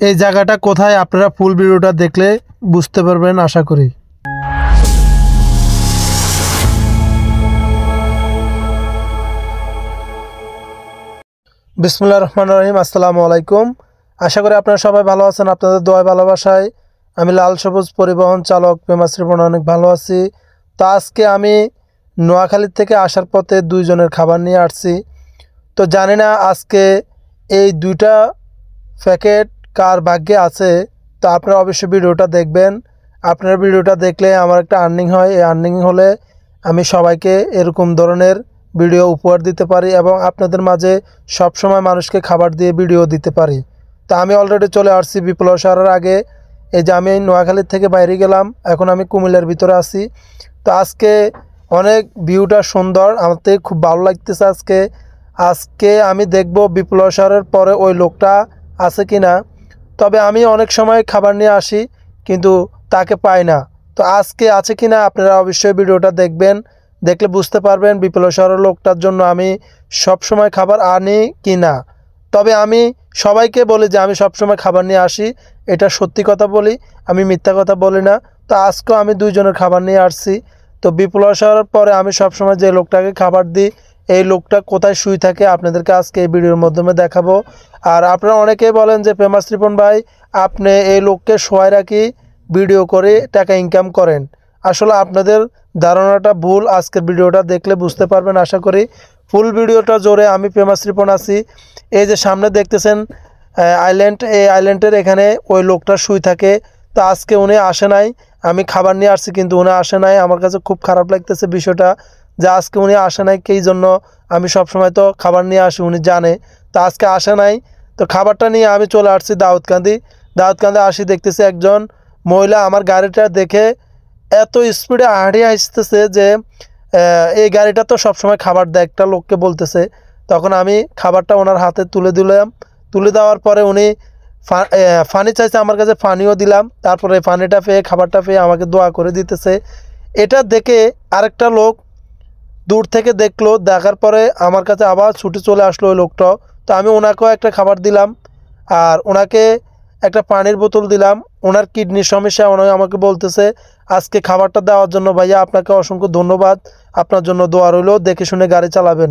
এই জায়গাটা কোথায় আপনারা ফুল ভিডিওটা দেখলে বুঝতে পারবেন আশা করি। বিসমিল্লাহির রহমানির রহিম। আসসালামু আলাইকুম। আশা করি আপনারা সবাই ভালো আছেন। আপনাদের দোয়া ভালোবাসায় আমি লাল সবুজ পরিবহন চালক পেমাস রিপন অনেক ভালো আছি। তো আজকে আমি নোয়াখালী থেকে আসার পথে দুইজনের খাবার নিয়ে আসছি। তো জানি না আজকে এই দুইটা প্যাকেট কার ভাগ্যে আছে। তো আপনারা অবশ্যই ভিডিওটা দেখবেন। আপনার ভিডিওটা দেখলে আমার একটা আর্নিং হয়। এই আর্নিং হলে আমি সবাইকে এরকম ধরনের ভিডিও উপহার দিতে পারি এবং আপনাদের মাঝে সব সময় মানুষকে খাবার দিয়ে ভিডিও দিতে পারি। তো আমি অলরেডি চলে আসছি বিপ্লব শহরের আগে। এই যে আমি নোয়াখালীর থেকে বাইরে গেলাম, এখন আমি কুমিল্লার ভিতরে আছি। তো আজকে অনেক ভিউটা সুন্দর, আমার থেকে খুব ভালো লাগতেছে। আজকে আমি দেখব বিপ্লব শহরের পরে ওই লোকটা আছে কি না। তবে আমি অনেক সময় খাবার নিয়ে আসি কিন্তু তাকে পাই না। তো আজকে আছে কি না আপনারা অবশ্যই ভিডিওটা দেখবেন, দেখলে বুঝতে পারবেন বিপ্লব শহরের লোকটার জন্য আমি সব সময় খাবার আনি কি না। তবে আমি সবাইকে বলি যে আমি সব সময় খাবার নিয়ে আসি, এটা সত্যি কথা বলি, আমি মিথ্যা কথা বলি না। তো আজকেও আমি দুইজনের খাবার নিয়ে আসছি। তো বিপ্লব শহরের পরে আমি সবসময় যে লোকটাকে খাবার দিই, এই লোকটা কোথায় শুয়ে থাকে আপনাদেরকে আজকে এই ভিডিওর মাধ্যমে দেখাবো। আর আপনারা অনেকেই বলেন যে পেমাস রিপন ভাই আপনি এই লোককে শোয়াই রাখি ভিডিও করে টাকা ইনকাম করেন। আসলে আপনাদের ধারণাটা ভুল, আজকের ভিডিওটা দেখলে বুঝতে পারবেন আশা করি। ফুল ভিডিওটা জোরে আমি পেমাস রিপন আছি। এই যে সামনে দেখতেছেন আইল্যান্ড, এই আইল্যান্ডের এখানে ওই লোকটা শুয়ে থাকে। তো আজকে উনি আসে নাই, আমি খাবার নিয়ে আসছি কিন্তু উনি আসে নাই। আমার কাছে খুব খারাপ লাগতেছে বিষয়টা যে আজকে উনি আসে নাই। কী জন্য আমি সবসময় তো খাবার নিয়ে আসি, উনি জানে। তো আজকে আসে নাই। তো খাবারটা নিয়ে আমি চলে আসছি দাউদকান্দি আসি, দেখতেছি একজন মহিলা আমার গাড়িটা দেখে এত স্পিডে হাঁটিয়ে আসতেছে যে এই গাড়িটা তো সবসময় খাবার দেয় একটা লোককে বলতেছে। তখন আমি খাবারটা ওনার হাতে তুলে দিলাম। তুলে দেওয়ার পরে উনি ফানি চাইছে, আমার কাছে ফানিও দিলাম। তারপরে ফানিটা পেয়ে খাবারটা পেয়ে আমাকে দোয়া করে দিতেছে। এটা দেখে আরেকটা লোক দূর থেকে দেখলো, দেখার পরে আমার কাছে আবার ছুটে চলে আসলো ওই লোকটাও। তো আমি ওনাকেও একটা খাবার দিলাম আর ওনাকে একটা পানির বোতল দিলাম। ওনার কিডনির সমস্যা, উনি আমাকে বলতেছে আজকে খাবারটা দেওয়ার জন্য ভাইয়া আপনাকে অসংখ্য ধন্যবাদ, আপনার জন্য দোয়া রইল, দেখে শুনে গাড়ি চালাবেন।